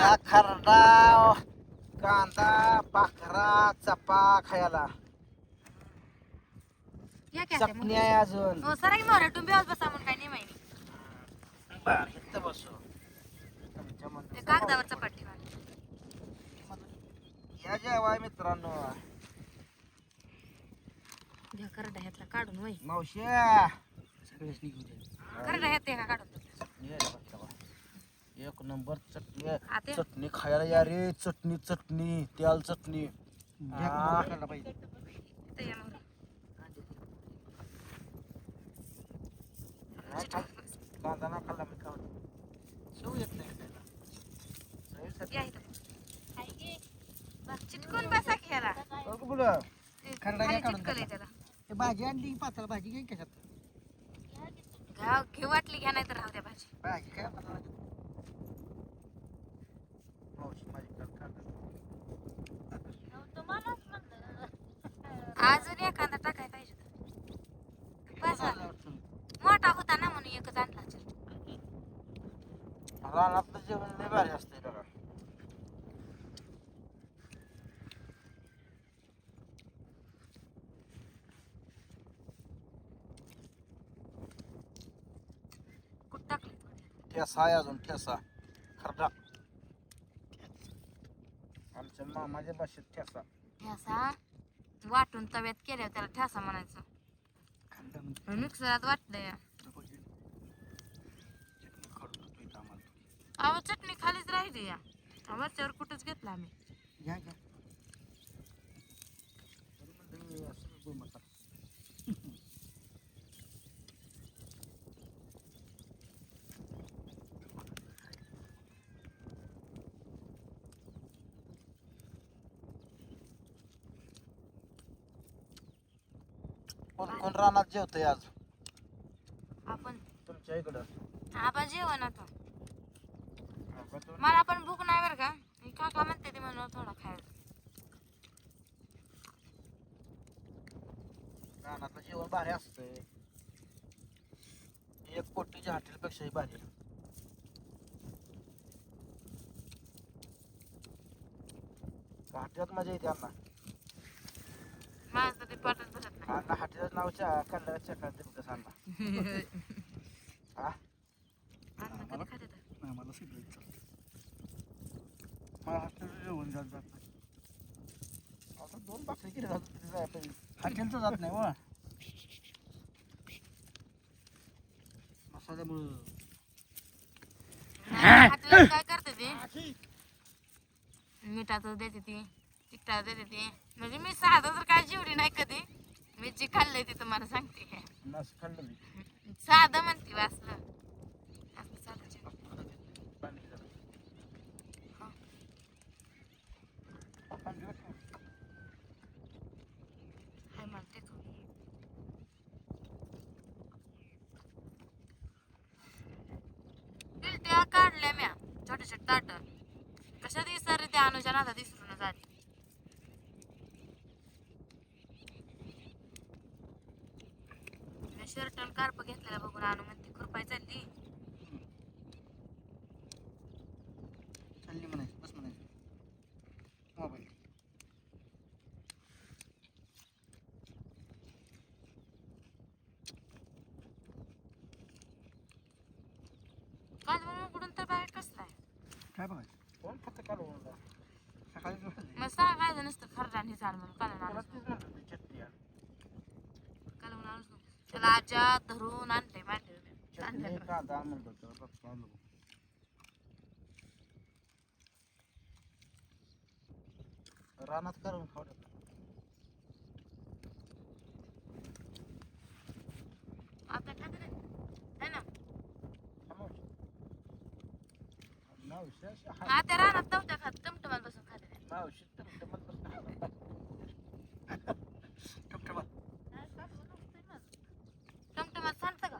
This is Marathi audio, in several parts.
हा खरडा कांदा पाखरा चपा खायला या की चटणी आहे अजून हो सर मोर टुंबी बसा म्हणून काय नाही माहिती बर इथं बसू ते कागदावर चपाटी या जेवाय मित्रांनो घ्या करडा ह्यातला काढून वय मावशी करडा ह्यात का काढून एक नंबर चटणी आते चटणी खायला या रे चटणी चटणी त्याल चटणी पाहिजे इथं या मोर कांदा ना खाल्ला मी खाऊ शेव येत नाही या इथं चिटकून बसा की ह्याला खरडा घ्या काढून चिटकलंय त्याला हे भाजी आणली पातळ भाजी घे कशात घेऊ वाटली घ्या नाही तर राहू द्या भाजी भाजी काय मला मावशी माझी अजून एखादा टाकाय पाहिजे बस मोठा होता ना म्हणून एकच आणला रानातलं जेवण लय भारी असतंय बघा कुठं टाकले ठेसा आहे अजून ठेसा खरडा आमच्या मामाच्या भाषेत ठेसा ठ्यासा वाटून तव्यात केल्यावर त्याला ठ्यासा म्हणायचं मिक्सरात वाटलंय अहो चटणी खालीच राहिली या वरच्यावर कुठंच घेतला आम्ही कोण कोण रानात जेवतंय आज आपण तुमच्या इकडं आपण जेवण आता मला पण भूक नाही बरं का मी काका म्हणते ते म्हणून थोडा खायला रानातलं जेवण भारी असतंय एक पोटीच्या हॉटेलपेक्षाही भारी हॉटेलात मजा येते अण्णा माझं ते पोटात बसत नाही अण्णा हॉटेलाचं नावच्या कल्ल्याच्या चक्रात कसं अण्णा हा अन्न कधी खाते तर नाही मला सिगरेट मला हॉटेलचं जेवण जात नाही आता 2 भाकरी केली जात हॉटेलचं जात नाही व मसाल्यामुळं हातला काय करते ते मिठाचं देते ती तिखटाचं देते ती म्हणजे मी साधं तर काय जेवढी नाही कधी मी जे खाल्लंय ते तुम्हाला सांगते नास खाल्लं मी साधं म्हणते वाचलं असं साधं जेवण. पाणी जरा. हा. पाणी जरा ठेव. हाय मला ते खाऊ. त्या काढल्या म्या छोटे छोटे ताट कशा दिसणार त्या अनुच्या नादा दिसरून झाली शर्ट आणि कार्प घेतलेला बघून आणू म्हणते खुरपाय चालली चालली म्हणायचं बस म्हणायचं मोबाईल काल म्हणून उघडून तर बाहेर कसलाय काय बघायचं कोण फक्त काल ओळखला सकाळी मग सांगायचं नसतं खरडाने चाल म्हणून कालून आणूच चटणी कालून आणूच नको त्याला आजा धरून आणलंय चटणी कांदा म्हणतो तर रानात करून खाऊ आता खात रे है ना आता रानात नव्हत्या खात टमटमात बसून खाते मावशी टमटमात बसून टमटमात टमटमात सांगतं का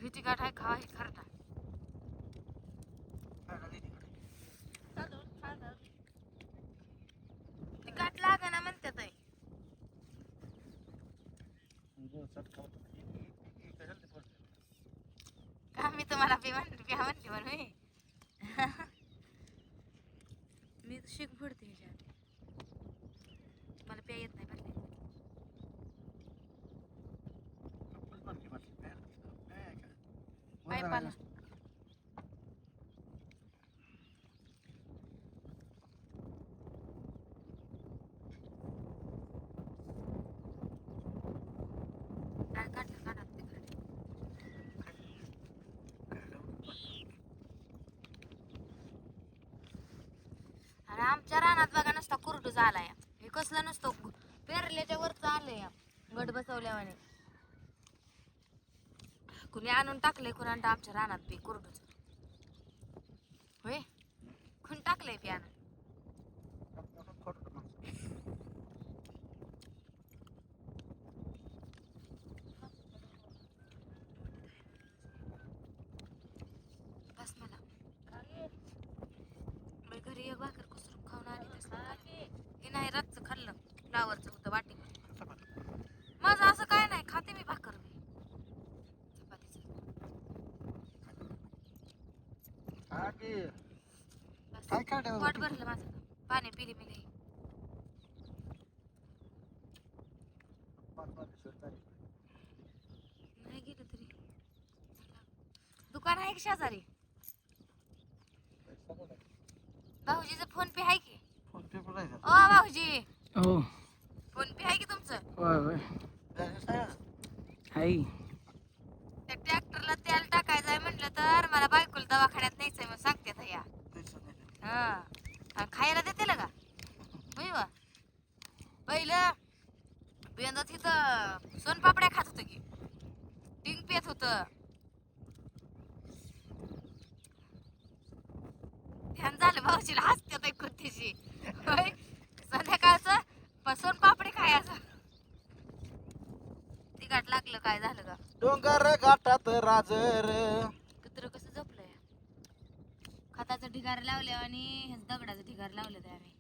ही तिखट आहे खावा हे खरटा तिखट लागा ना म्हणतात आहे. का मी तुम्हाला प्या म्हणते म्हणून होय? मी शिक फोडते ह्याच्यात मला प्या येत नाही म्हणले. पाईप आला. काढलं काढा तिकडे. अरे आमच्या रानात बघा नुसता कुरडू झालाय. हे कसलं नुसतं पेरल्याच्या वरच आलंय गड बसवल्यावाने. कुणी आणून टाकलंय कुणाला आमच्या रानात बी कुरडूच होय. कुणी टाकलंय बी आणून. बस मला मी घरी एक भाकर कुसरून खाऊन आली तसलं हे नाही रातचं खाल्लं फ्लावरचं होतं वाटी. माझं असं काय नाही खाते मी भाकर बी चपातीचं. पोट भरलं माझं पाणी पिली मी लई. नाही गेलं तरी दुकान आहे की शेजारी. भाऊजीचा फोन पे आहे की. ओ भाऊजी हो फोन पे आहे की तुमचं. होय होय हाय. त्या ट्रॅक्टरला तेल टाकायचं आहे म्हटलं तर मला बायकोला दवाखान्यात न्यायचंय मग सांगते या. हा आणि खायला देते का होय वा. पहिलं बेंदा तिथं सोनपापड्या खात होतं की टिंग पेत होतं. ध्यान झालं भाऊजीला हसत्यात ऐकून तिची होय. संध्याकाळचं सोनपापडी खायचं. तिखट लागलं काय झालं का. डोंगर घाटात राजर कुत्र कसं झोपलंय. खताचं ढिगार लावलं आणि दगडाचं ढिगार लावलं ते आम्ही.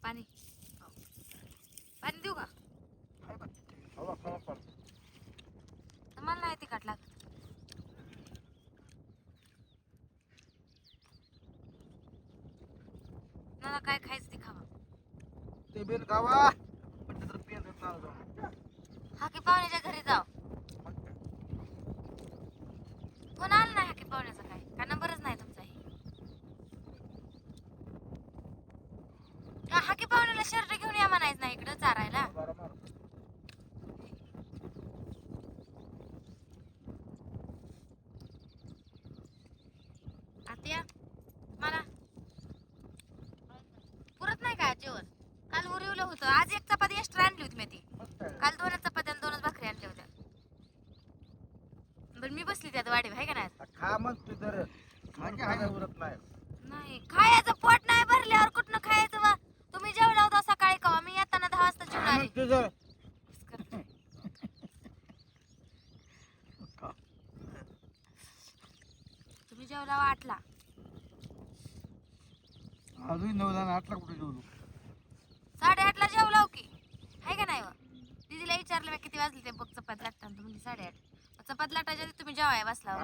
पाणी पाणी देऊ का. मला नाही तिखट लागत. मला काय खायचं ते खावा. ते बेन गावा हा की पाहुण्याच्या घरी जाऊ. फोन आला नाही हा की पाहुण्याचा काय का नंबरच नाही तुमचा. हा की पाहुण्याला शर्ट घेऊन या म्हणायचं नाही इकडं चारायला. आत्या मला पुरत नाही का जेवण. काल उरवलं होतं आज एक चपाती एक्स्ट्रा आणली होती मी ती. काल 2 चपात्या आणि 2 भाकरी आणल्या होत्या. बरं मी बसली त्यात वाडी आहे का नाही. खा मग तू तर उरत नाही. नाही खायचं पोट नाही भरल्यावर कुठनं खायचं वा. तुम्ही जेवला होता सकाळी कवा मी येताना 10 वाजता जेवण आले. तुझं तुम्ही जेवला 8ला. अजून 9:08ला कुठे जेवलो. 8:30ला जेवला हो की आहे का नाही व. दीदीला विचारलं मी किती वाजले ते बघ चपाती लाटताना तुम्ही 8:30. चपाती लाटायच्या आधी तुम्ही जेवाय बसला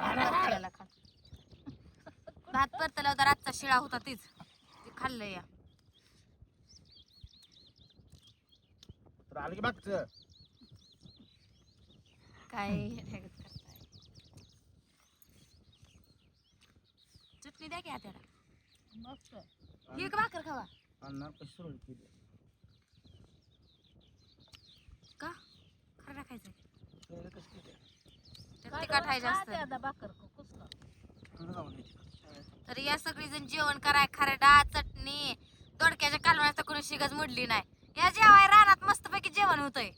भात परतला होता रातचा शिळा होता तीच ते खाल्लं या. आली की मागचं काय चटणी द्या की हात्याला. ही एक भाकर खावा अन्ना कशी केली का खरं खायचं कशी केली तिखट आहे जास्त. तर या सगळी जण जेवण कराय खरडा चटणी दोडक्याच्या कालवणाचा कोणी शिगच मुडली नाही. या जेवाय रानात मस्तपैकी जेवण होतंय.